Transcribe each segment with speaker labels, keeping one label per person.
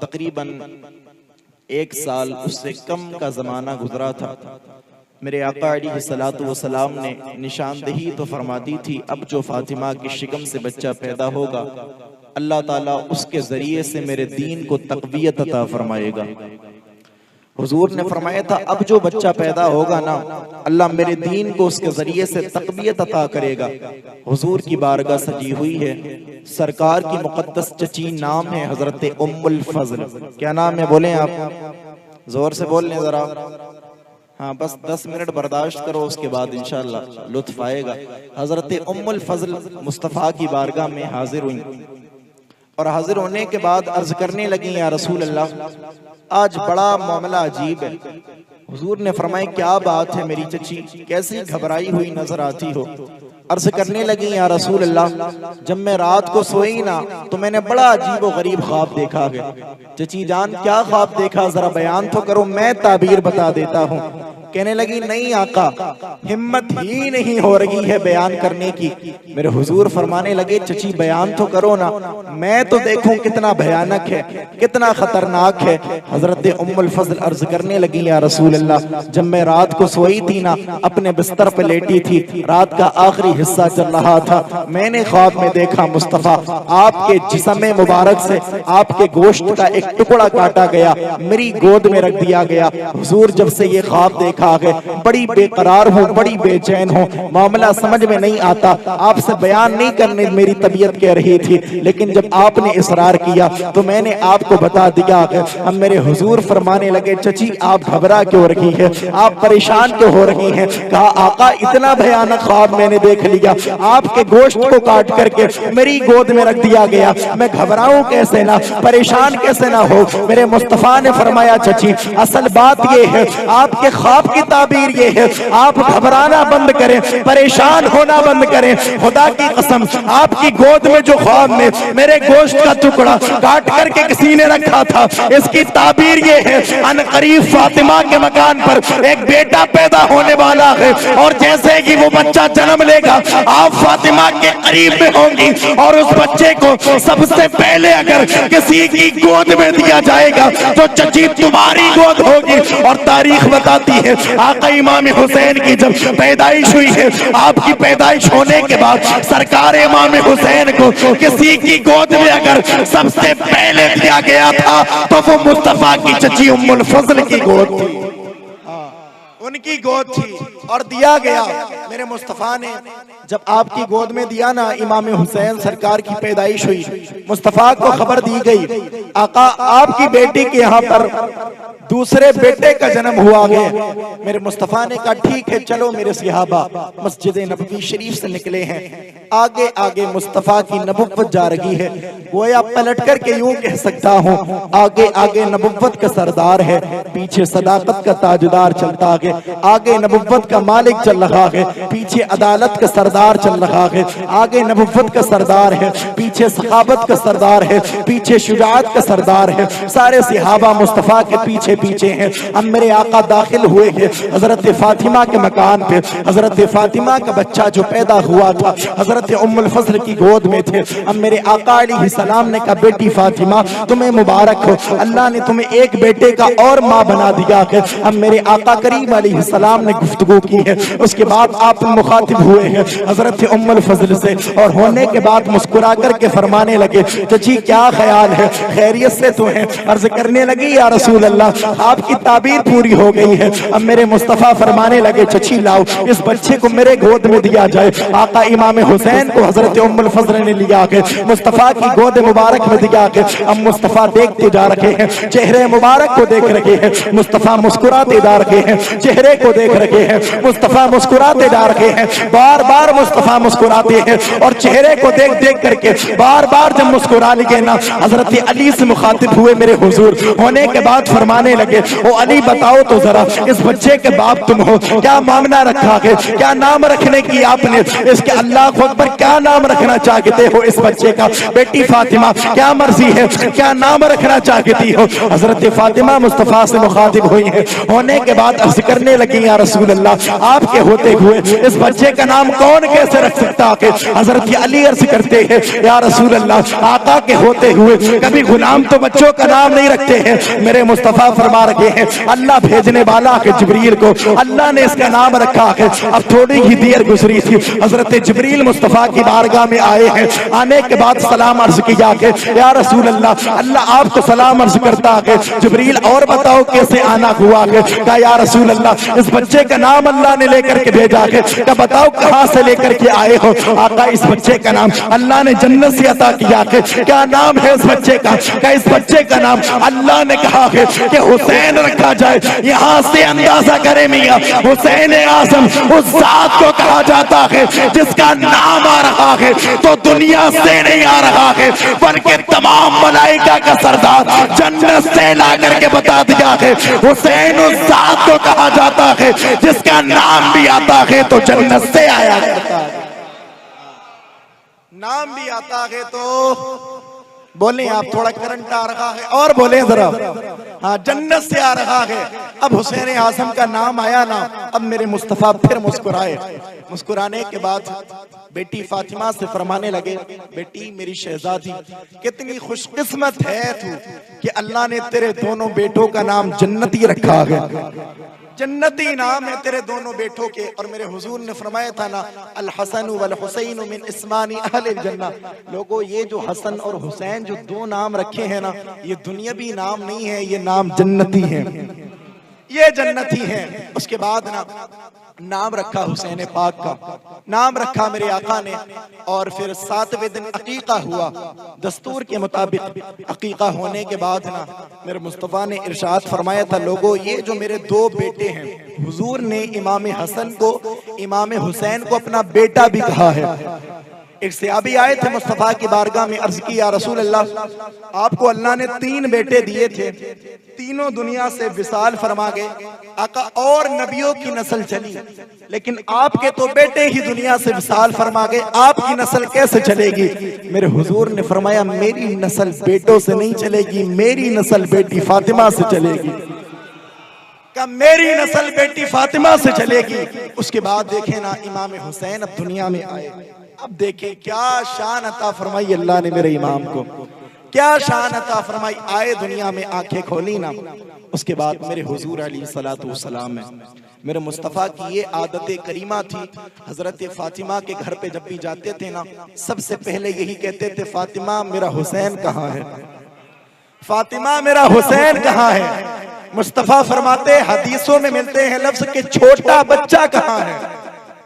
Speaker 1: तकरीबन 1 साल उससे कम का ज़माना गुजरा था। मेरे आका अलैहिस्सलातु वस्सलाम ने निशानदही तो फरमा दी थी, अब जो फातिमा की शिकम से बच्चा पैदा होगा अल्लाह ताला उसके ज़रिए से मेरे दीन को तक़वियत अता फरमाएगा। हुजूर ने फरमाया था, अब जो बच्चा पैदा होगा ना, अल्लाह मेरे दीन को उसके जरिए से तक़वियत अता करेगा। हुजूर की बारगाह सजी हुई है, सरकार की मुक़द्दस चची नाम है हजरत उम्मुल फज़ल। क्या नाम है बोलें आप, जोर से बोल लें जरा। हाँ, बस 10 मिनट बर्दाश्त करो, उसके बाद इंशाअल्लाह लुत्फ आएगा। हजरत उम्मुल फज़ल मुस्तफ़ा की बारगाह में हाजिर हुई और हाजिर होने के बाद अर्ज करने लगी, या रसूल अल्लाह, आज बड़ा मामला अजीब है। हुजूर ने फरमाया, क्या बात है मेरी चची, कैसी घबराई हुई नजर आती हो। अर्ज करने लगी, या रसूल अल्लाह, जब मैं रात को सोई ना तो मैंने बड़ा अजीब व गरीब ख्वाब देखा है। चची जान, क्या ख्वाब देखा, जरा बयान तो करो, मैं ताबीर बता देता हूँ। कहने लगी, नहीं आका, हिम्मत ही नहीं हो रही है बयान करने की। मेरे हुजूर फरमाने लगे, चची बयान तो करो ना, मैं तो देखूं कितना भयानक है, कितना खतरनाक है। हजरत उम्मुल फज़ल अर्ज करने लगी, या रसूल अल्लाह, जब मैं रात को सोई थी ना, अपने बिस्तर पे लेटी थी, रात का आखिरी हिस्सा चल रहा था, मैंने ख्वाब में देखा मुस्तफ़ा आपके जिस्म मुबारक से आपके गोश्त का एक टुकड़ा काटा गया, मेरी गोद में रख दिया गया। हुजूर जब से ये ख्वाब देखा है, बड़ी बेकरार हूँ, बड़ी बेचैन हूँ, मामला समझ में नहीं आता, आपसे बयान नहीं करने मेरी तबीयत कह रही थी, लेकिन जब आपने इसरार किया तो मैंने आपको बता दिया। अब मेरे हुजूर फरमाने लगे, चची आप घबरा क्यों रही है, आप परेशान क्यों हो रही हैं। कहा, आका इतना भयानक ख्वाब मैंने देख लिया, आपके गोश्त को काट करके मेरी गोद में रख दिया गया, मैं घबराऊं कैसे ना, परेशान कैसे ना हो। मेरे मुस्तफा ने फरमाया, चची असल बात ये है, आपके ख्वाब की ताबीर ये है, आप घबराना बंद करें, परेशान होना बंद करें। खुदा की कसम, आपकी गोद में जो ख्वाब में मेरे गोश्त का टुकड़ा काट करके किसी ने रखा था, इसकी ताबीर ये है, अनकरीब फातिमा के मकान पर एक बेटा पैदा होने वाला है, और जैसे कि वो बच्चा जन्म लेगा आप फातिमा के करीब में होंगी, और उस बच्चे को सबसे पहले अगर किसी की गोद में दिया जाएगा तो चची तुम्हारी गोद होगी। और तारीख बताती है, आका इमाम हुसैन की जब पैदाइश हुई है, आपकी पैदाइश होने के बाद सरकार इमाम हुसैन को किसी की गोद में अगर सबसे पहले दिया गया था तो वो मुस्तफा की चची उम्मुल फज़ल की गोद थी, उनकी गोद थी, और दिया गया। मेरे मुस्तफा ने जब आपकी गोद में दिया ना, इमाम हुसैन सरकार की पैदाइश हुई, मुस्तफा को खबर दी गई, आका आपकी बेटी के यहाँ पर दूसरे बेटे का जन्म हुआ है। मेरे मुस्तफा ने कहा, ठीक है चलो मेरे सहाबा मस्जिद नबवी शरीफ से निकले हैं, आगे आगे मुस्तफा की नबुव्वत जा रही है। गोया पलट करके यूं कह सकता हूँ, आगे आगे नबुव्वत का सरदार है, पीछे सदाकत का ताजदार चलता है, आगे नबुव्वत का मालिक चल रहा है, पीछे अदालत का सरदार चल रहा है, आगे नबुव्वत का सरदार है, पीछे सखावत का सरदार है, पीछे शुजाअत का सरदार है। सारे सहाबा मुस्तफा के पीछे पीछे हैं। अब मेरे आका दाखिल हुए हैं हजरत फातिमा के मकान पे। हजरत फातिमा का बच्चा जो पैदा हुआ था हजरत उम्मुल फज़ल की गोद में थे। अब मेरे आका अलैहिस्सलाम ने कहा, बेटी फातिमा तुम्हें मुबारक हो, अल्लाह ने तुम्हें एक बेटे का और माँ बना दिया है। अब मेरे आका करीम अलैहिस्सलाम ने गुफ्तगू की है, उसके बाद आप मुखातिब हुए हैं हजरत उम्मुल फज़ल से, और होने के बाद मुस्कुरा करके फरमाने लगे, चची क्या ख्याल है, खैरियत से तो है। अर्ज करने लगी, या रसूल अल्लाह आपकी ताबीर पूरी हो गई है। अब मेरे मुस्तफा फरमाने लगे, चची लाओ इस बच्चे को मेरे गोद में दिया जाए। आका इमाम हुसैन को हजरत उम्मुल फज़ल ने लिया के मुस्तफा की गोद मुबारक में दिया के। अब मुस्तफा देखते जा रहे हैं, चेहरे मुबारक को देख रहे हैं, मुस्तफा मुस्कुराते जा रहे हैं, चेहरे को देख रहे हैं, मुस्तफा मुस्कुराते जा रहे हैं, बार बार मुस्तफा मुस्कुराते हैं, और चेहरे को देख देख करके बार बार जब मुस्कुरा लगे ना, हजरत अली से मुखातिब हुए मेरे हुजूर। होने के बाद फरमाने लगे, ओ अली बताओ तो जरा इस बच्चे के बाप तुम हो, क्या मामला रखा है, क्या नाम रखने की आपने इसके। अल्लाह पर क्या नाम रखना चाहते हो इस बच्चे का? बेटी फातिमा क्या मर्जी है, क्या नाम रखना चाहती हो? हजरत फातिमा मुस्तफा से मुखातिब हुई है, होने के बाद अर्ज करने लगी, या रसूल अल्लाह, आपके होते हुए इस बच्चे का नाम कौन कैसे रख सकता है? हजरत अली अर्ज करते हैं, या रसूल अल्लाह, आका के होते हुए कभी गुलाम तो बच्चों का नाम नहीं रखते हैं। मेरे मुस्तफा फरमा रखे हैं, अल्लाह भेजने वाला है जिब्रील को, अल्लाह ने इसका नाम रखा है। अब थोड़ी ही देर गुजरी थी, हजरत जिब्रील मुस्तफा की बारगाह में आए हैं। आने के बाद सलाम अर्ज किया कि या रसूल अल्लाह, अल्लाह आपको सलाम अर्ज करता है। जिब्रील और बताओ कैसे आना हुआ है? कहा या रसूल अल्लाह, इस बच्चे का नाम अल्लाह ने लेकर के भेजा है। कहा बताओ कहां से लेकर के आए हो? आका इस बच्चे का नाम अल्लाह ने जन्नत से अता किया है। क्या नाम है इस बच्चे का? कहा इस बच्चे का नाम अल्लाह ने कहा है कि हुसैन रखा जाए। यहां से अंदाजा करें मियां, हुसैन आजम उस जात को कहा जाता है जिसका नाम आ रहा है तो दुनिया से नहीं आ रहा है, बल्कि तमाम मलाइका का सरदार जन्नत से ला करके बता दिया है। हुसैन उस जात को कहा जाता है जिसका नाम भी आता है तो जन्नत से आया करता है, नाम भी आता है तो बोले आप, थोड़ा करंट आ रहा है और बोले जरा, हाँ जन्नत से आ रहा है। अब हुसैन आजम का नाम आया ना, अब मेरे मुस्तफा फिर मुस्कुराए। मुस्कुराने के बाद बेटी फातिमा से फरमाने लगे, बेटी मेरी शहजादी, कितनी खुशकिस्मत है तू कि अल्लाह ने तेरे दोनों बेटों का नाम जन्नती रखा है। जन्नती नाम है तेरे दोनों बेटों के। और मेरे हुजूर ने फरमाया था ना, अल हसन वल हुसैन मिन इस्मानी अहलिल जन्नह। लोगों ये जो हसन और हुसैन जो दो नाम रखे हैं ना, ये दुनियावी नाम नहीं है, ये नाम जन्नती है, ये जन्नती है। उसके बाद ना नाम रखा हुसैन पाक का, नाम रखा मेरे आका ने। और फिर 7वें दिन अकीका हुआ। दस्तूर के मुताबिक अकीका होने के बाद ना मेरे मुस्तफा ने इरशाद फरमाया था, लोगों ये जो मेरे दो बेटे हैं, हुजूर ने इमाम हसन को इमाम हुसैन को अपना बेटा भी कहा है। एक सहाबी आए थे मुस्तफा की बारगाह में, अर्ज की या रसूल अल्लाह, आपको अल्लाह ने 3 बेटे दिए थे, तीनों दुनिया से विसाल फरमा गए। आका और नबियों की नस्ल चली, लेकिन आपके तो बेटे ही दुनिया से विसाल फरमा गए, आपकी नस्ल कैसे चलेगी? मेरे हुजूर ने फरमाया, मेरी नस्ल बेटों से नहीं चलेगी, मेरी नस्ल बेटी फातिमा से चलेगी। का मेरी नस्ल बेटी फातिमा से चलेगी। उसके बाद देखे ना इमाम हुसैन अब दुनिया में आए। अब देखें क्या शान अता फरमाई अल्लाह ने मेरे इमाम को, क्या शान अता फरमाई। आए दुनिया में, आंखें खोली ना, उसके बाद मेरे हुजूर अलैहिस्सलातु वस्सलाम है। मेरे मुस्तफ़ा की ये आदत करीमा थी, हजरत फातिमा के घर पे जब भी जाते थे ना, सबसे पहले यही कहते थे, फातिमा मेरा हुसैन कहाँ है, फातिमा मेरा हुसैन कहाँ है। मुस्तफ़ा फरमाते, हदीसों में मिलते हैं लफ्ज के छोटा बच्चा कहाँ है,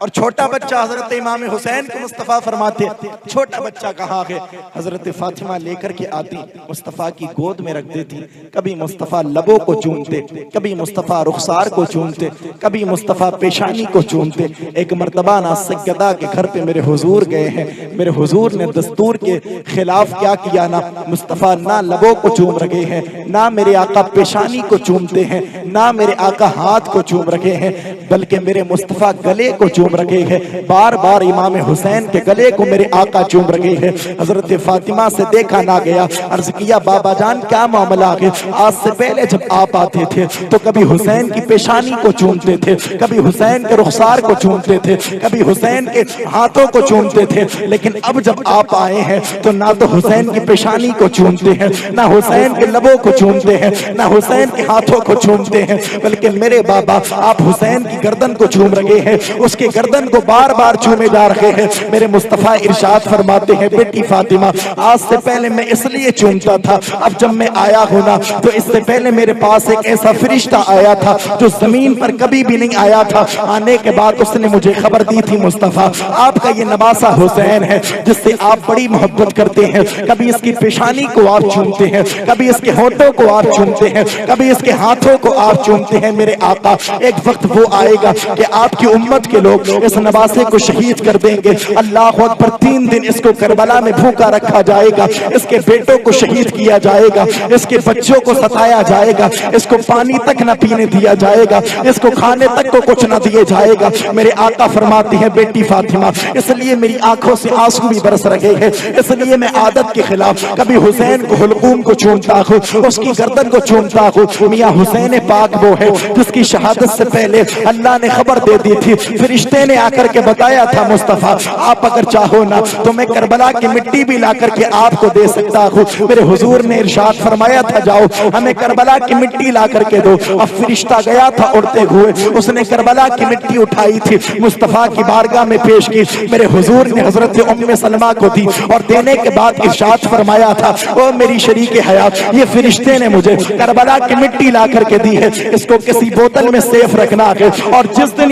Speaker 1: और छोटा बच्चा हजरत इमाम हुसैन को मुस्तफ़ा फरमाते, छोटा बच्चा कहाँ है। हजरत फातिमा लेकर के आती, मुस्तफ़ा की गोद में रख देती। कभी मुस्तफ़ा लबों को चूमते, कभी मुस्तफ़ा रुखसार को चूमते, कभी मुस्तफ़ा पेशानी को चूमते। एक मर्तबा ना सज्जदा के घर पे मेरे हुजूर गए हैं, मेरे हुजूर ने दस्तूर के खिलाफ क्या किया ना, मुस्तफ़ा ना लबों को चूम रहे हैं, ना मेरे आका पेशानी को चूमते हैं, ना मेरे आका हाथ को चूम रहे हैं, बल्कि मेरे मुस्तफ़ा गले को चूम रखे हैं। बार बार इमाम हुसैन के गले को मेरे आका चूम रखे हैं। हजरत फातिमा से देखा ना गया, अर्ज किया बाबा जान क्या मामला है। आज से पहले जब आप आते थे तो कभी हुसैन की पेशानी को चूमते थे, कभी हुसैन के रुखसार को चूमते थे, कभी हुसैन के हाथों को चूमते थे, लेकिन अब जब आप आए हैं तो ना तो हुसैन की पेशानी को चूमते हैं, ना हुसैन के लबों को चूमते हैं, ना हुसैन के हाथों को चूमते हैं, बल्कि मेरे बाबा आप हुसैन की गर्दन को चूम रहे हैं, उसके गर्दन को बार बार चूमे जा रहे हैं। मेरे मुस्तफ़ा इरशाद फरमाते हैं, बेटी फातिमा आज से पहले मैं इसलिए चूमता था, अब जब मैं आया हूं ना तो इससे पहले मेरे पास एक ऐसा फरिश्ता आया था जो जमीन पर कभी भी नहीं आया था। आने के बाद उसने मुझे खबर दी थी, मुस्तफ़ा आपका ये नवासा हुसैन है जिससे आप बड़ी मोहब्बत करते हैं। कभी इसकी पेशानी को आप चूमते हैं, कभी इसके होठों को आप चूमते हैं, कभी इसके हाथों को आप चूमते हैं। मेरे आका एक वक्त वो आएगा कि आपकी उम्मत के लोग लोग इस नवासे को शहीद कर देंगे। अल्लाह अकबर। 3 दिन इसको करबला में भूखा रखा जाएगा, इसके बेटों को शहीद किया जाएगा, इसके बच्चों को सताया जाएगा, इसको पानी तक न पीने दिया जाएगा, इसको खाने तक को कुछ न दिए जाएगा। मेरे आका फरमाती है बेटी फातिमा, इसलिए मेरी आंखों से आंसू भी बरस रहे हैं, इसलिए मैं आदत के खिलाफ कभी हुसैन को हुलकूम को चूमता हूँ, उसकी गर्दन को चूमता हूँ। मियाँ हुसैन पाक वो है जिसकी शहादत से पहले अल्लाह ने खबर दे दी थी, फरिश्ते ने आकर के बताया था मुस्तफा आप अगर चाहो ना तो मैं करबला की मिट्टी भी ला करके आपको दे सकता हूँ। मेरे हुजूर ने इरशाद फरमाया था जाओ हमें करबला की मिट्टी ला करके दो। अब फरिश्ता गया था उड़ते हुए, उसने करबला की मिट्टी उठाई थी, मुस्तफा की बारगाह में पेश की। मेरे हुजूर ने हजरत उम्मे सलमा को दी और देने के बाद इरशाद फरमाया था ओ मेरी शरीके हयात, ये फरिश्ते ने मुझे करबला की मिट्टी ला करके दी है, इसको किसी बोतल में सेफ रखना है और जिस दिन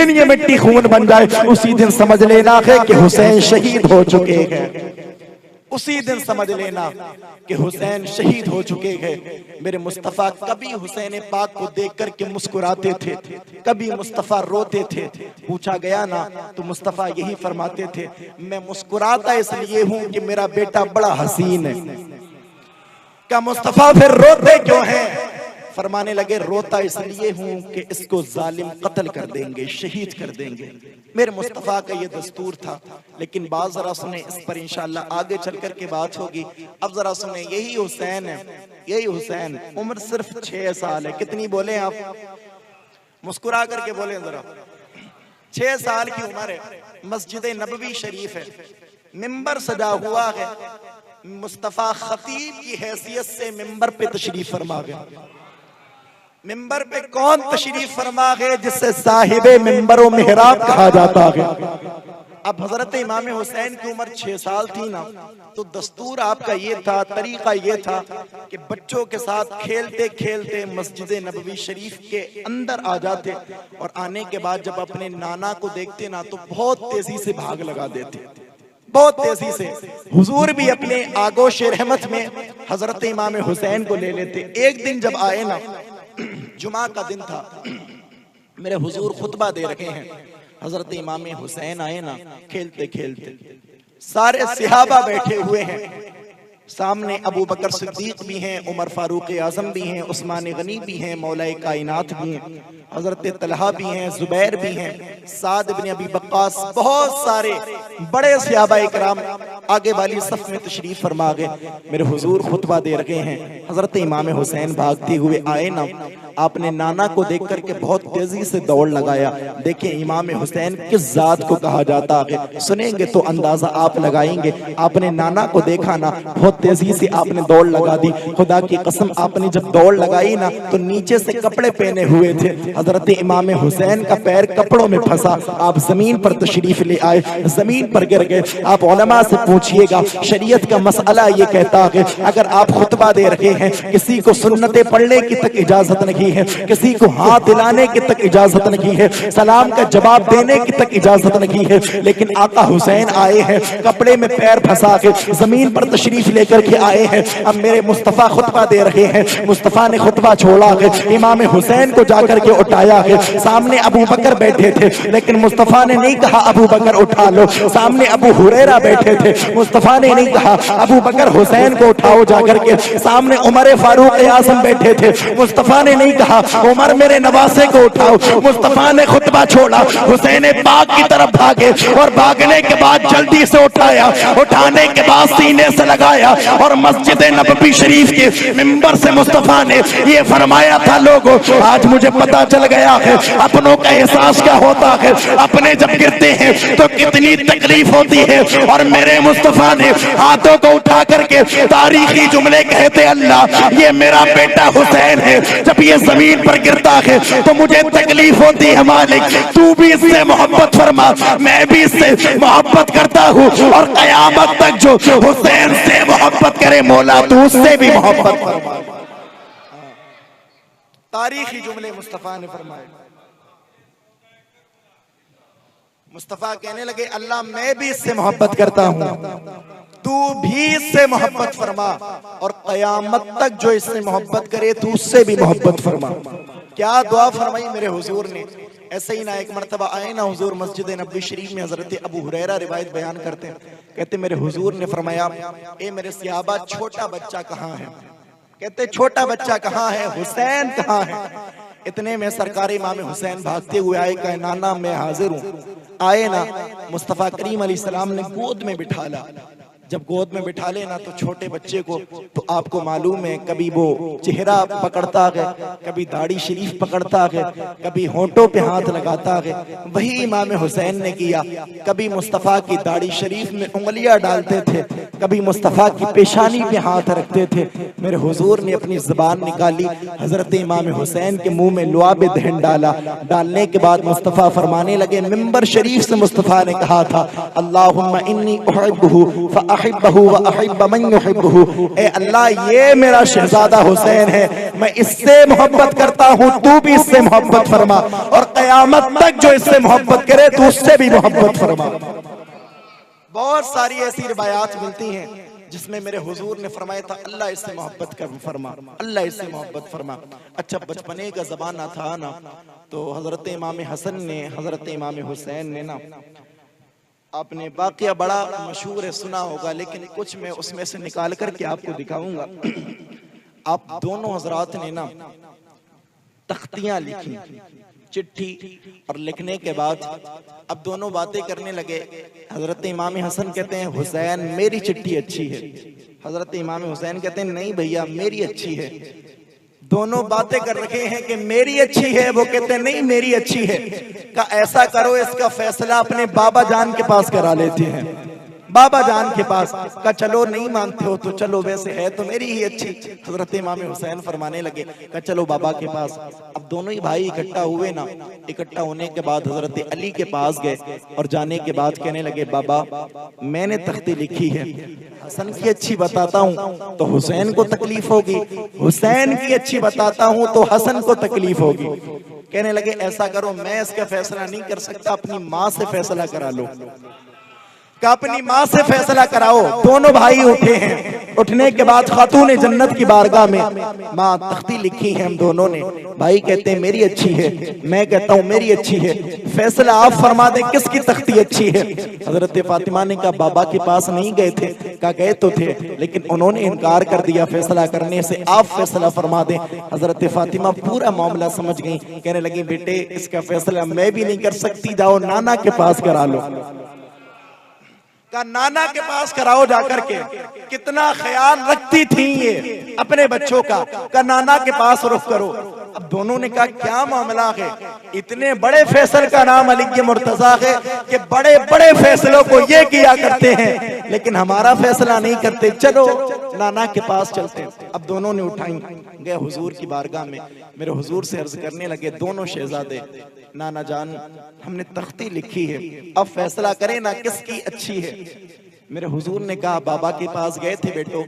Speaker 1: ये मिट्टी खून बन जाए उसी दिन समझ लेना है कि हुसैन शहीद हो चुके हैं। उसी दिन समझ लेना कि हुसैन शहीद हो चुके हैं। मेरे मुस्तफा कभी हुसैन पाक को देख करके मुस्कुराते थे, कभी मुस्तफा रोते थे। पूछा गया ना तो मुस्तफा यही फरमाते थे मैं मुस्कुराता इसलिए हूं कि मेरा बेटा बड़ा हसीन है। क्या मुस्तफा फिर रोते क्यों हैं? फरमाने लगे रोता इसलिए हूं कि इसको जालिम कत्ल कर देंगे, शहीद कर देंगे। मेरे मुस्तफा का ये दस्तूर था। लेकिन बात जरा सुने, इस पर इंशाअल्लाह आगे चल कर के बात होगी। अब जरा सुने, यही हुसैन है, यही हुसैन, उम्र सिर्फ 6 साल है। कितनी बोले आप? मुस्कुरा करके बोले जरा। 6 साल की उम्र है, मस्जिद नबवी शरीफ है, मिंबर सजा हुआ है, मुस्तफा खतीब की हैसियत से मिंबर पे तशरीफ फरमा गए। मिंबर पे कौन तशरीफ फरमा है? जिससे साहिबे मिंबर व मेहराब कहा जाता है। अब हजरत इमाम हुसैन की उम्र 6 साल थी ना, तो दस्तूर आपका ये था, तरीका ये था कि बच्चों के साथ खेलते खेलते मस्जिद नबवी शरीफ के अंदर आ जाते और आने के बाद जब अपने नाना को देखते ना तो बहुत तेजी से भाग लगा देते, बहुत तेजी से। हुजूर भी अपने आगोश रहमत में हजरत इमाम हुसैन को ले लेते। एक दिन जब आए ना, जुमा का दिन था, मेरे हुजूर खुतबा दे रहे हैं, हजरत इमाम हुसैन आए ना खेलते खेलते, सारे सहाबा बैठे हुए हैं, सामने अबू बकर सिद्दीक भी हैं, उमर फारूक आजम भी हैं, उस्मान गनी भी हैं, मौलाए कायनात भी हैं, हजरत तलहा भी हैं, जुबैर भी हैं, साद इब्न अबी वक्कास, बहुत सारे बड़े सहाबा इकराम आगे वाली सफ में तशरीफ फरमा गए। मेरे हुजूर खुतबा दे रहे हैं, हजरत इमाम हुसैन भागते हुए आए ना, आपने नाना को देख करके बहुत तेजी से दौड़ लगाया। देखिए इमाम हुसैन किस जात को कहा जाता है, सुनेंगे तो अंदाजा आप लगाएंगे। आपने नाना को देखा ना, बहुत तेजी से आपने दौड़ लगा दी। खुदा की कसम आपने जब दौड़ लगाई ना तो नीचे से कपड़े पहने हुए थे, हजरत इमाम हुसैन का पैर कपड़ों में फंसा, आप जमीन पर तशरीफ ले आए, जमीन पर गिर गए। आप उलमा से पूछिएगा, शरीयत का मसला ये कहता है अगर आप खुतबा दे रहे हैं, किसी को सुन्नतें पढ़ने की तक इजाजत नहीं है, किसी को हाथ दिलाने की तक इजाजत नहीं है, सलाम का जवाब देने की तक इजाजत नहीं है, लेकिन आका हुसैन आए हैं, कपड़े में पैर फंसा के जमीन पर तशरीफ लेकर के आए हैं। अब मेरे मुस्तफा खुतबा दे रहे हैं, मुस्तफा ने खुतबा छोड़ा है, इमाम हुसैन को जाकर के उठाया है। सामने अबू बकर बैठे थे, लेकिन मुस्तफा ने नहीं कहा अबू बकर उठा लो। सामने अबू हुरैरा बैठे थे, मुस्तफा ने नहीं कहा अबू बकर हुसैन को उठाओ जाकर के। सामने उमर फारूक आजम बैठे थे, मुस्तफा ने नहीं कहा उमर मेरे नवासे को उठाओ। मुस्तफा ने खुतबा छोड़ा, हुसैन पाक की तरफ भागे और भागने के बाद जल्दी से उठाया, उठाने के बाद सीने से लगाया और मस्जिद नबवी शरीफ के मिंबर से मुस्तफा ने ये फरमाया था, लोगों आज मुझे पता चल गया है अपनों का एहसास क्या होता है, अपने जब गिरते हैं तो कितनी तकलीफ होती है। और मेरे मुस्तफा ने हाथों को उठा करके तारीखी जुमले कहते, अल्लाह ये मेरा बेटा हुसैन है, जब ये जमीन पर गिरता है तो मुझे तकलीफ होती है, मालिक तू भी इससे मोहब्बत फरमा, मैं भी इससे मोहब्बत करता हूँ और कयामत तक जो हुसैन से मोहब्बत करे मौला तू उससे भी मोहब्बत फरमा। तारीखी जुमले मुस्तफा ने फरमाए। मुस्तफा कहने लगे अल्लाह मैं भी इससे मोहब्बत करता हूँ, तू भी इससे मोहब्बत फरमा और कयामत तक जो इससे मोहब्बत करे तू उससे भी मोहब्बत फरमा। क्या दुआ फरमाई मेरे हुजूर ने, ऐसे ही ना एक मरतबा आए ना हुजूर मस्जिद नबी शरीफ में, हजरत अबू हुरैरा रिवायत बयान करते हैं, कहते मेरे हुजूर ने फरमाया, ए मेरे सहाबा छोटा बच्चा कहाँ है? कहते छोटा बच्चा कहाँ है, हुसैन कहाँ है? इतने में सरकार इमाम हुसैन भागते हुए आए, कहे नाना मैं हाजिर हूँ। आए ना, मुस्तफ़ा करीम अलैहिस्सलाम ने गोद में बिठा ला। जब गोद में बिठा लेना तो छोटे बच्चे को, तो आपको मालूम है कभी वो चेहरा पकड़ता है, कभी दाढ़ी शरीफ पकड़ता है, कभी होंठों पे हाथ लगाता है। वही इमाम हुसैन ने किया, कभी मुस्तफ़ा की दाढ़ी शरीफ में उंगलियां डालते थे, कभी मुस्तफ़ा की पेशानी पे हाथ रखते थे। मेरे हुजूर ने अपनी ज़बान निकाली, हजरत इमाम हुसैन के मुंह में लुआब दहन डाला। डालने के बाद मुस्तफ़ा फरमाने लगे, मिंबर शरीफ से मुस्तफ़ा ने कहा था, अल्लाहुम्मा इन्नी उहिब्बुहु फअहिब्बहु व अहिब्ब मन युहिब्बुहु। ए अल्लाह, ये मेरा शहजादा हुसैन है, मैं इससे मोहब्बत करता हूँ, तू भी इससे मोहब्बत फरमा, और क़यामत तक जो इससे मोहब्बत करे तो उससे भी मोहब्बत फरमा। बहुत सारी ऐसी रिवायात मिलती हैं जिसमें मेरे हुजूर ने फरमाया था, अल्लाह इससे मोहब्बत कर फरमा, अल्लाह इससे मोहब्बत फरमा। अच्छा, बचपने का ज़माना था ना, तो हजरत इमाम हसन ने, हजरत इमाम हुसैन ने ना, आपने वाक़या बड़ा मशहूर है, सुना होगा, लेकिन कुछ मैं उसमें से निकाल करके आपको दिखाऊंगा। आप दोनों हजरात ने ना तख्तियां लिखी, चिट्ठी, और लिखने के बाद अब दोनों बातें करने लगे। हजरत इमाम हसन कहते हैं, हुसैन मेरी चिट्ठी अच्छी है। हजरत इमाम हुसैन कहते हैं, नहीं भैया मेरी अच्छी है। दोनों बातें कर रखे हैं कि मेरी अच्छी है, वो कहते हैं नहीं मेरी अच्छी है। का ऐसा करो, इसका फैसला अपने बाबा जान के पास करा लेते हैं, बाबा जान के पास। का चलो नहीं मानते हो तो चलो, वैसे है तो मेरी ही अच्छी। हजरत इमाम हुसैन फरमाने लगे, का चलो बाबा के पास। अब दोनों ही भाई इकट्ठा हुए ना, इकट्ठा होने के बाद हजरत अली के पास गए, और जाने के बाद कहने लगे, बाबा मैंने तख्ती लिखी है, हसन की अच्छी बताता हूँ तो हुसैन को तकलीफ होगी, हुसैन की अच्छी बताता हूँ तो हसन को तकलीफ होगी। कहने लगे, ऐसा करो, मैं इसका फैसला नहीं कर सकता, अपनी माँ से फैसला करा लो। का अपनी माँ से फैसला कराओ। दोनों भाई उठे हैं, उठने के बाद खातून जन्नत की बारगाह में, माँ तख्ती लिखी है हम दोनों ने। भाई कहते हैं मेरी अच्छी है, मैं कहता हूँ मेरी अच्छी है, फैसला आप फरमा दें किसकी तख्ती अच्छी है। हजरत फातिमा ने कहा, बाबा के पास नहीं गए थे? कहा गए तो थे, लेकिन उन्होंने इनकार कर दिया फैसला करने से, आप फैसला फरमा दें। हजरत फातिमा पूरा मामला समझ गई, कहने लगी, बेटे इसका फैसला मैं भी नहीं कर सकती, जाओ नाना के पास करा लो। का नाना के पास कराओ जाकर के। कितना ख्याल रखती थी ये अपने बच्चों का नाना के पास रुख करो। अब दोनों ने कहा, क्या मामला है? इतने बड़े फैसल का नाम अली मुर्तजा है कि बड़े बड़े फैसलों को ये किया करते हैं, लेकिन हमारा फैसला नहीं करते, चलो नाना के पास चलते हैं। अब दोनों ने उठाई, गए हुजूर की बारगाह में। मेरे हुजूर से अर्ज करने लगे, दोनों शहजादे, नाना जान हमने तख्ती लिखी है, अब फैसला करें ना किसकी अच्छी है। मेरे हुजूर ने कहा, बाबा के पास गए थे बेटो?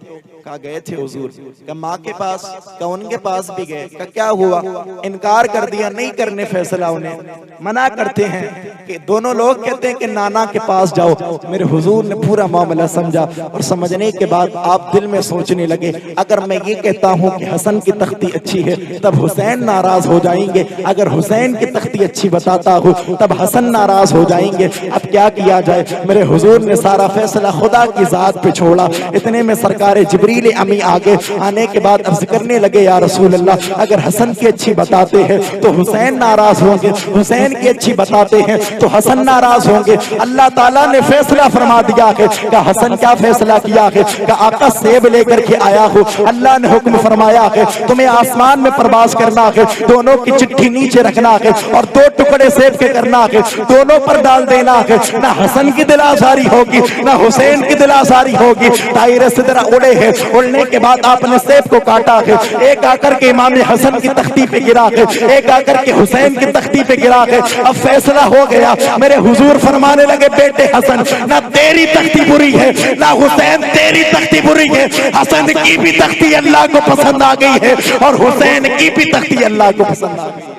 Speaker 1: कहा गए थे हुजूर। का माँ के पास? का उनके पास भी गए। का क्या हुआ? इनकार कर दिया, नहीं करने फैसला, उन्हें मना करते हैं कि दोनों लोग कहते हैं कि नाना के पास जाओ। मेरे हुजूर ने पूरा मामला समझा, और समझने के बाद आप दिल में सोचने लगे, अगर मैं ये कहता हूँ कि हसन की तख्ती अच्छी है तब हुसैन नाराज हो जाएंगे, अगर हुसैन की तख्ती अच्छी बताता हूँ तब हसन नाराज हो जाएंगे, अब क्या किया जाए। मेरे हुजूर ने सारा फैसला खुदा की जात पे छोड़ा। इतने में सरकार जिब्रील अमी आगे आने के बाद अर्ज करने लगे, या रसूल अल्लाह, अगर हसन की अच्छी बताते हैं तो हुसैन नाराज होंगे, हुसैन की अच्छी बताते हैं तो हसन नाराज होंगे। अल्लाह ताला ने फैसला फरमा दिया है। का हसन क्या फैसला किया है? का आका सेब लेकर के आया हो, अल्लाह ने हुक्म फरमाया है तुम्हें आसमान में प्रवास करना है, दोनों की चिट्ठी नीचे रखना है और 2 टुकड़े सेब के करना है, दोनों पर डाल देना है। ना हसन की दिल आजारी होगी ना हुसैन की दिल आजारी होगी। दायरे से जरा उड़े हैं, उड़ने के बाद आपने सेब को काटा है, एक आकर के इमाम हसन की तख्ती पे गिरा है, एक आकर के हुसैन की तख्ती पे गिरा है। अब फैसला हो गया। मेरे हुजूर फरमाने लगे, बेटे हसन, ना तेरी तख्ती बुरी है ना हुसैन तेरी तख्ती बुरी है, हसन की भी तख्ती अल्लाह को पसंद आ गई है और हुसैन की भी तख्ती अल्लाह को पसंद आ गई,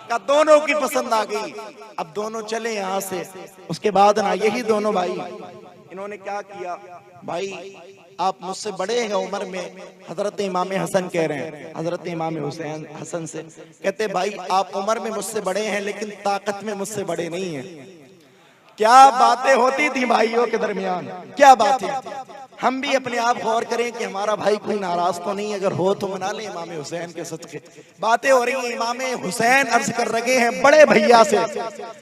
Speaker 1: का दोनों की पसंद आ गई। अब दोनों चले यहाँ से। उसके बाद ना यही दोनों भाई, इन्होंने क्या किया, भाई आप मुझसे बड़े हैं उम्र में। हजरत इमाम हसन कह रहे हैं हजरत इमाम हुसैन हसन से, कहते भाई आप उम्र में मुझसे बड़े हैं लेकिन ताकत में मुझसे बड़े नहीं हैं। क्या बातें होती थी भाइयों के दरमियान, क्या बातें। हम भी अपने आप गौर करें कि हमारा भाई कोई नाराज तो नहीं, अगर हो तो मना ले इमाम हुसैन के सदके। बातें हो रही हैं, इमाम हुसैन अर्ज कर रहे हैं बड़े भैया से,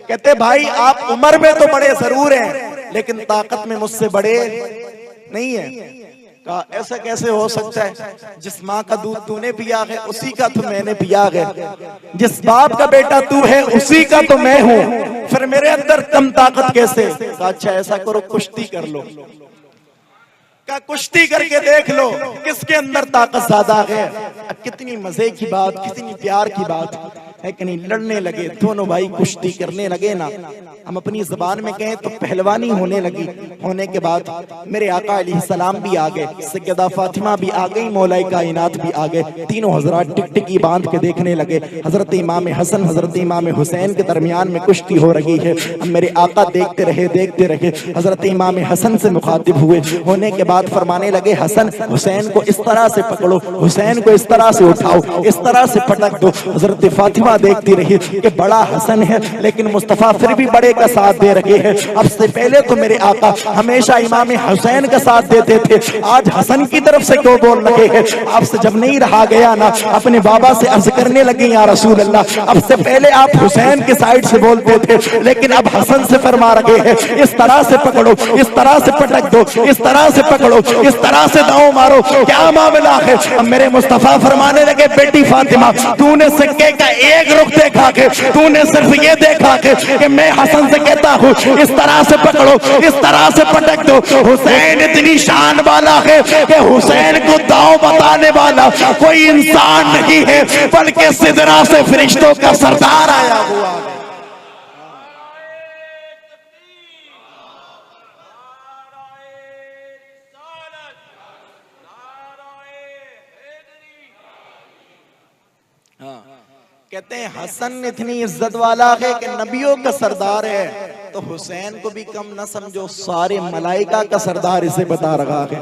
Speaker 1: कहते भाई आप उम्र में तो बड़े जरूर हैं लेकिन ताकत में मुझसे बड़े नहीं है। कहा ऐसा कैसे हो सकता है, जिस माँ का दूध तूने पिया है उसी का तो मैंने पिया है, जिस बाप का बेटा तू है उसी का तो मैं हूँ, फिर मेरे अंदर कम ताकत कैसे। कहा अच्छा ऐसा करो कुश्ती कर लो। का कुश्ती करके देख लो किसके अंदर ताकत ज्यादा है। कितनी मजे की बात, कितनी प्यार की बात है कि नहीं। लड़ने लगे दोनों भाई, कुश्ती करने लगे ना, हम अपनी जबान में कहें तो पहलवानी होने लगी। होने के बाद मेरे आका अलैहिस्सलाम भी आ गए, सैयदा फातिमा भी आ गई, मौलाए कायनात भी आ गए। तीनों हजरात टिकटिकी बांध के देखने लगे। हजरत इमाम हसन हजरत इमाम हुसैन के दरमियान में कुश्ती हो रही है। अब मेरे आका देखते रहे। हजरत इमाम हसन से मुखातिब हुए, होने के बाद फरमाने लगे हसन हुसैन को इस तरह से पकड़ो, हुसैन को इस तरह से उठाओ, इस तरह से पटक दो। हजरत फातिमा देखती रही कि बड़ा हसन है लेकिन मुस्तफा फिर भी बड़े का साथ दे रहे हैं। अब से पहले तो मेरे आका हमेशा इमाम हुसैन का साथ देते थे, आज हसन की तरफ से क्यों बोल रहे हैं। आपसे जब नहीं रहा गया ना, अपने बाबा से अर्ज करने लगे या रसूल अल्लाह, अब से पहले आप हुसैन के साइड से बोलते थे लेकिन अब हसन से फरमा रहे हैं इस तरह से पकड़ो, इस तरह से पटक दो, इस तरह से पकड़ो, इस तरह से दांव मारो, क्या मामला है। अब मेरे मुस्तफा फरमाने लगे बेटी फातिमा तूने सिक्के का एक रुख देखा के, तूने सिर्फ ये देखा कि मैं हसन से कहता हूँ इस तरह से पकड़ो, इस तरह से पटक दो। हुसैन इतनी शान वाला है कि हुसैन को दांव बताने वाला कोई इंसान नहीं है बल्कि सिदरा से फरिश्तों का सरदार आया हुआ है। कहते हैं हसन इतनी इज्जत वाला है कि नबियों का सरदार है, तो हुसैन को भी कम न समझो, सारे मलाइका का सरदार इसे बता रहा है।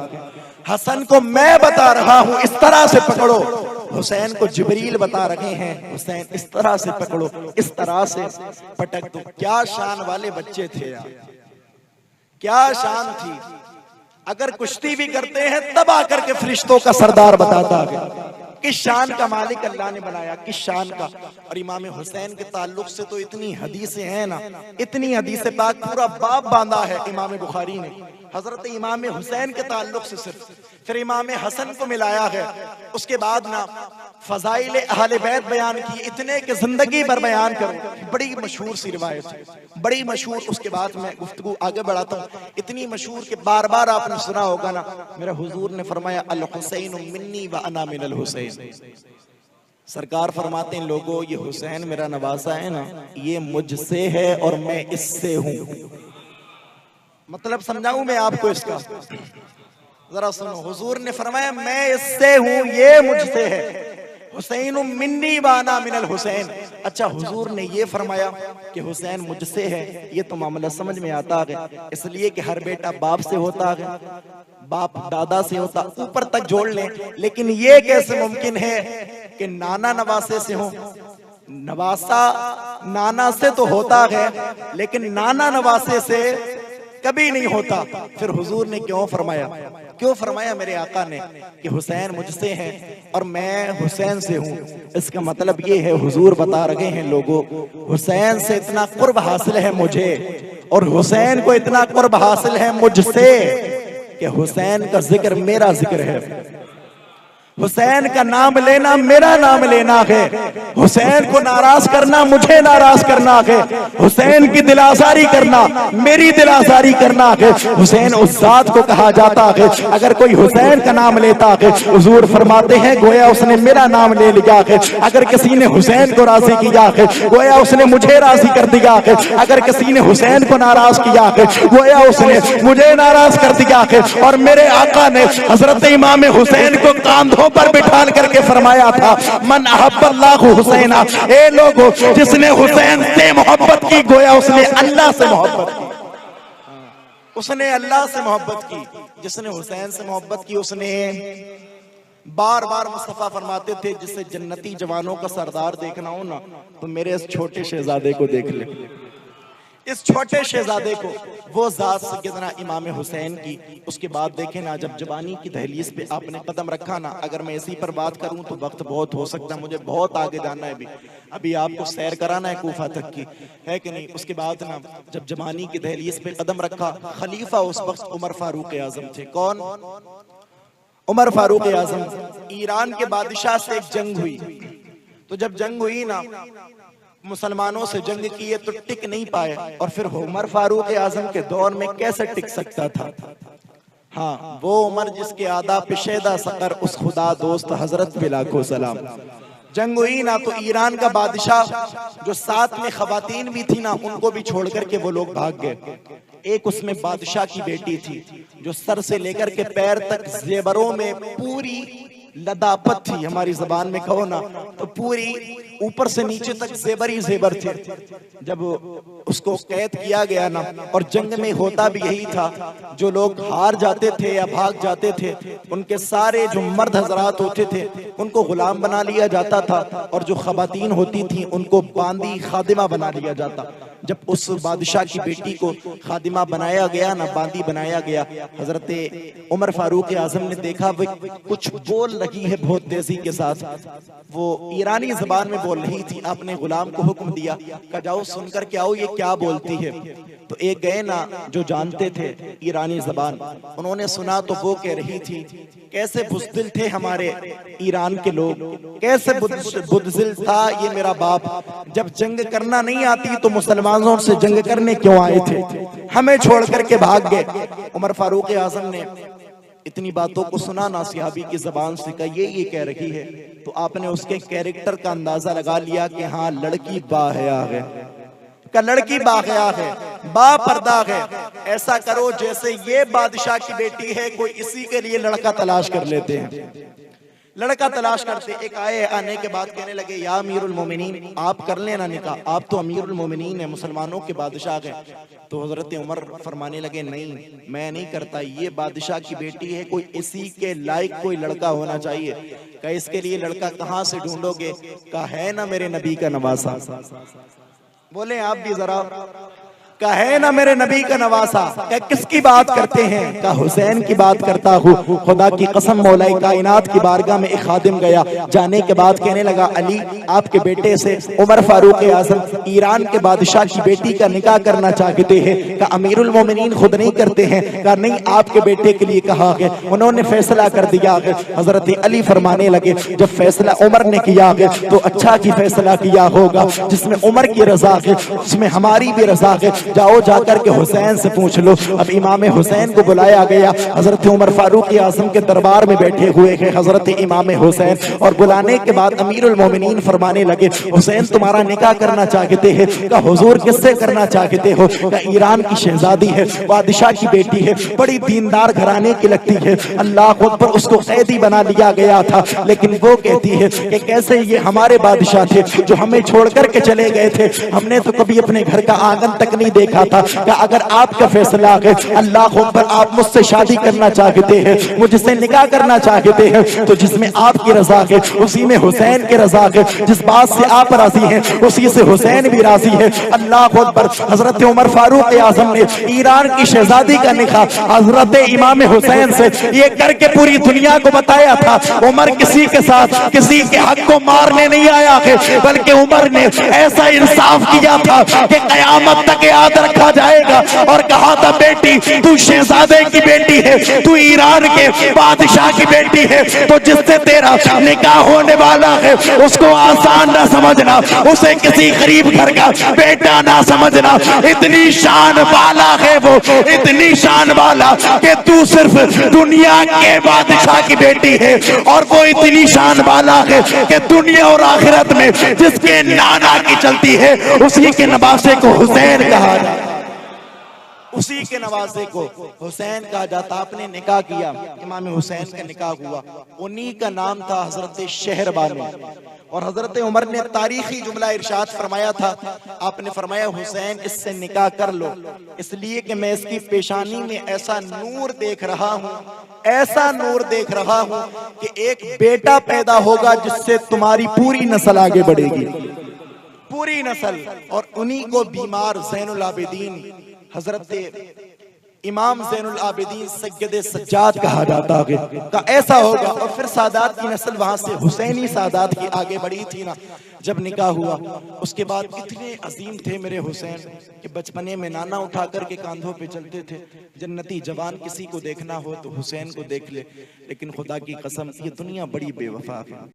Speaker 1: हसन को मैं बता रहा हूं इस तरह से पकड़ो, हुसैन को जिब्रील बता रहे हैं हुसैन इस तरह से पकड़ो, इस तरह से पटक दो। क्या शान वाले बच्चे थे यार, क्या शान थी। अगर कुश्ती भी करते हैं तब आकर के फरिश्तों का सरदार बताता है। किस शान का मालिक अल्लाह ने बनाया, किस शान का। और इमाम हुसैन के ताल्लुक से तो इतनी हदीसें हैं ना, इतनी हदीसें पाक पूरा बाब बांधा है इमाम बुखारी ने हजरत इमाम हुसैन के ताल्लुक से सिर्फ। फिर इमाम हसन को मिलाया है, उसके बाद ना फजाइल अहले बैत बयान की, इतने के जिंदगी भर बयान करो, बड़ी मशहूर सी रिवायत है, बड़ी मशहूर। उसके बाद मैं गुफ्तगू आगे बढ़ाता हूँ। इतनी मशहूर कि बार बार आपने सुना होगा ना, मेरा हुजूर ने फरमाया अल हुसैन मिन्नी व अना मिनल हुसैन। सरकार फरमाते हैं लोगों ये हुसैन मेरा नवासा है ना, ये मुझसे है और मैं इससे हूँ। मतलब समझाऊं मैं आपको इसका, जरा सुनो। हुजूर ने फरमाया मैं इससे हूँ, ये मुझसे है। हुसैन मिन्नी बाना मिनल हुसैन। अच्छा हुजूर ने ये फरमाया कि हुसैन मुझसे है, ये तो मामला समझ में आता है, इसलिए कि हर बेटा बाप से होता है, बाप दादा से होता, ऊपर तक जोड़ लें। लेकिन ये कैसे मुमकिन है कि नाना नवासे से हो। नवासा नाना से तो होता है लेकिन नाना नवासे से कभी नहीं होता। फिर हुजूर ने क्यों फरमाया मेरे आका ने कि हुसैन मुझसे है और मैं हुसैन से हूँ। इसका मतलब ये है हुजूर बता रहे हैं लोगों हुसैन से इतना कुर्ब हासिल है मुझे और हुसैन को इतना कुर्ब हासिल है मुझसे कि हुसैन का जिक्र मेरा जिक्र है, हुसैन का नाम लेना मेरा नाम लेना है, हुसैन को नाराज करना मुझे नाराज करना है, हुसैन की दिलासारी करना मेरी दिलासारी करना है। हुसैन उस जात को कहा जाता है अगर कोई हुसैन का नाम लेता है, हुजूर फरमाते हैं गोया उसने मेरा नाम ले लिया है। अगर किसी ने हुसैन को राजी किया है गोया उसने मुझे राजी कर दिया है, अगर किसी ने हुसैन को नाराज किया है गोया उसने मुझे नाराज कर दिया है। और मेरे आका ने हजरत इमाम हुसैन को कांधों पर बिठाल करके फरमाया था मन अहब्बल्लाहु हुसैना, ए लोगों जिसने हुसैन से मोहब्बत की गोया उसने अल्लाह से मोहब्बत की। उसने अल्लाह से मोहब्बत की। जिसने हुसैन से मोहब्बत की उसने बार बार मुस्तफा फरमाते थे जिससे जन्नती जवानों का सरदार देखना हो ना तो मेरे इस छोटे शहजादे को देख ले। इस छोटे शहजादे को, वो जात सैयदना इमाम हुसैन की। उसके बाद देखें ना, जब जवानी की दहलीज पे आपने कदम रखा ना, अगर मैं इसी पर बात करूं तो वक्त बहुत हो सकता है, मुझे बहुत आगे जाना है। अभी आपको सैर कराना है कूफा तक की, है कि नहीं। उसके बाद ना जब जवानी की दहलीज पे कदम रखा, खलीफा उस वक्त उमर फारूक आजम थे। कौन? उमर फारूक आजम। ईरान के बादशाह से एक जंग हुई, तो जब जंग हुई ना, मुसलमानों से जंग किए तो टिक नहीं पाए, और फिर उमर फारूक आजम के दौर में कैसे टिक सकता था। हाँ, वो उमर जिसके आदा पिशेदा सकर उस खुदा दोस्त हजरत पे लाखों सलाम। जंग हुई ना तो ईरान का बादशाह जो साथ में खवातीन भी थी ना, उनको भी छोड़ करके वो लोग भाग गए। एक उसमें बादशाह की बेटी थी जो सर से लेकर के पैर तक जेवरों में पूरी लदापत थी, हमारी जबान में कहो ना तो पूरी ऊपर से नीचे तक जेबर ही जेबर थे। जब उसको कैद किया गया ना, और जंग में होता भी यही था, जो लोग हार जाते थे या भाग जाते थे उनके सारे जो मर्द हजरात होते थे उनको गुलाम बना लिया जाता था, और जो खवातीन होती थी उनको बांदी खादिमा बना लिया जाता। जब उस बादशाह की बेटी को खादिमा बनाया गया ना, बांदी बनाया गया, हजरत उमर फारूक आजम ने देखा वो कुछ बोल रही है बहुत तेजी के साथ, वो ईरानी जबान में बोल रही थी। आपने गुलाम को हुक्म दिया कि जाओ सुनकर के आओ ये क्या बोलती है। तो एक गए ना जो जानते थे ईरानी जबान, उन्होंने सुना तो वो कह रही थी, कैसे बुज़दिल थे हमारे ईरान के लोग, कैसे बुज़दिल था ये मेरा बाप। जब जंग करना नहीं आती तो मुसलमानों से जंग करने क्यों आए थे, हमें छोड़ करके भाग गए। उमर फारूक आजम ने इतनी बातों को सुना ना सहाबी की जबान से, का ये कह रही है, तो आपने उसके कैरेक्टर का अंदाजा लगा लिया कि हाँ लड़की बाहया है, का लड़की बाहया है, बा पर्दा है। ऐसा करो जैसे ये बादशाह की बेटी है, कोई इसी के लिए लड़का तलाश कर लेते हैं। लड़का तलाश करते एक आए, आने के बाद कहने लगे, या अमीरुल मोमिनीन आप कर लेना निकाह, आप तो अमीरुल मोमिनीन है, मुसलमानों के बादशाह हैं। तो हजरत उमर फरमाने लगे, नहीं मैं नहीं करता, ये बादशाह की बेटी है, कोई इसी के लायक कोई लड़का होना चाहिए। कहा इसके लिए लड़का कहाँ से ढूंढोगे? कहा है ना मेरे नबी का नवासा। बोले आप भी जरा, का है ना मेरे नबी का नवासा। क्या किसकी बात करते हैं? का हुसैन की बात करता हूँ। खुदा की कसम मौलाए कायनात की बारगाह में एक खादिम गया, जाने के बाद कहने लगा, अली आपके बेटे से उमर फारूक आजम ईरान के बादशाह की बेटी का निकाह करना चाहते हैं। का अमीरुल मोमिनीन खुद नहीं करते हैं? का नहीं, आपके बेटे के लिए कहा है, उन्होंने फैसला कर दिया है। हजरत अली फरमाने लगे, जब फैसला उमर ने किया है तो अच्छा की फैसला किया होगा, जिसमें उमर की रजा है उसमें हमारी भी रजा है। जाओ जाकर के हुसैन से पूछ लो। अब इमाम हुसैन को बुलाया गया, हजरत उमर फारूक आजम के दरबार में बैठे हुए हैं हजरत इमाम हुसैन, और बुलाने के बाद अमीरुल मोमिनीन फरमाने लगे, हुसैन तुम्हारा निकाह करना चाहते हैं। का हुजूर किससे करना चाहते हो? का ईरान की शहजादी है, बादशाह की बेटी है, बड़ी दीनदार घराने की लगती है, अल्लाह पर उसको कैदी बना लिया गया था, लेकिन वो कहती है कि कैसे ये हमारे बादशाह थे जो हमें छोड़ करके चले गए थे, हमने तो कभी अपने घर का आंगन तक नहीं देखा था। कि अगर आपका फैसला है, अल्लाह पर आप मुझसे शादी करना चाहते हैं, मुझसे निकाह करना चाहते हैं, तो जिसमें आपकी रजा है उसी में हुसैन की रजा है, जिस बात से आप राजी हैं उसी से हुसैन भी राजी है। अल्लाह पर हजरत उमर फारूक आजम ने ईरान की शहजादी का निकाह हजरत इमाम हुसैन से ये करके पूरी दुनिया को बताया था। उमर किसी के साथ किसी के हक को मारने नहीं आया है, बल्कि उमर ने ऐसा इंसाफ किया था कि कयामत तक याद रखा जाएगा। और कहा था, बेटी तू शहजादे की बेटी है, तू ईरान के बादशाह की बेटी है, तो जिससे तेरा निकाह होने वाला है उसको आसान ना समझना, उसे किसी गरीब घर का बेटा ना समझना। इतनी शान वाला है वो, इतनी शान वाला कि तू सिर्फ दुनिया के बादशाह की बेटी है, और वो इतनी शान वाला है कि दुनिया और आखिरत में जिसके नाना की चलती है उसी के नवासे को हुसैन कहा। उसी के नवासे को हुसैन कहा जाता। आपने निकाह किया, इमाम हुसैन का निकाह हुआ, उन्हीं का नाम था हजरत शहरबानो। और हजरत उमर ने तारीखी जुमला इरशाद फरमाया था, आपने फरमाया हुसैन इससे निकाह कर लो, इसलिए कि मैं इसकी पेशानी में ऐसा नूर देख रहा हूँ, ऐसा नूर देख रहा हूँ कि एक बेटा पैदा होगा जिससे तुम्हारी पूरी नस्ल आगे बढ़ेगी, पूरी नस्ल। और उन्हीं को बीमार ज़ैनुल आबिदीन हजरत इमाम ज़ैनुल आबिदीन सैयद सज्जाद कहा जाता है का ऐसा होगा। और फिर सादात की नस्ल वहां से हुसैनी सादात की आगे बढ़ी थी ना। जब निकाह हुआ उसके बाद इतने अजीम थे मेरे हुसैन कि बचपने में नाना उठा करके कांधों पे चलते थे। जन्नती जवान किसी को देखना हो तो हुसैन को देख ले, लेकिन खुदा की कसम ये दुनिया बड़ी बेवफा है।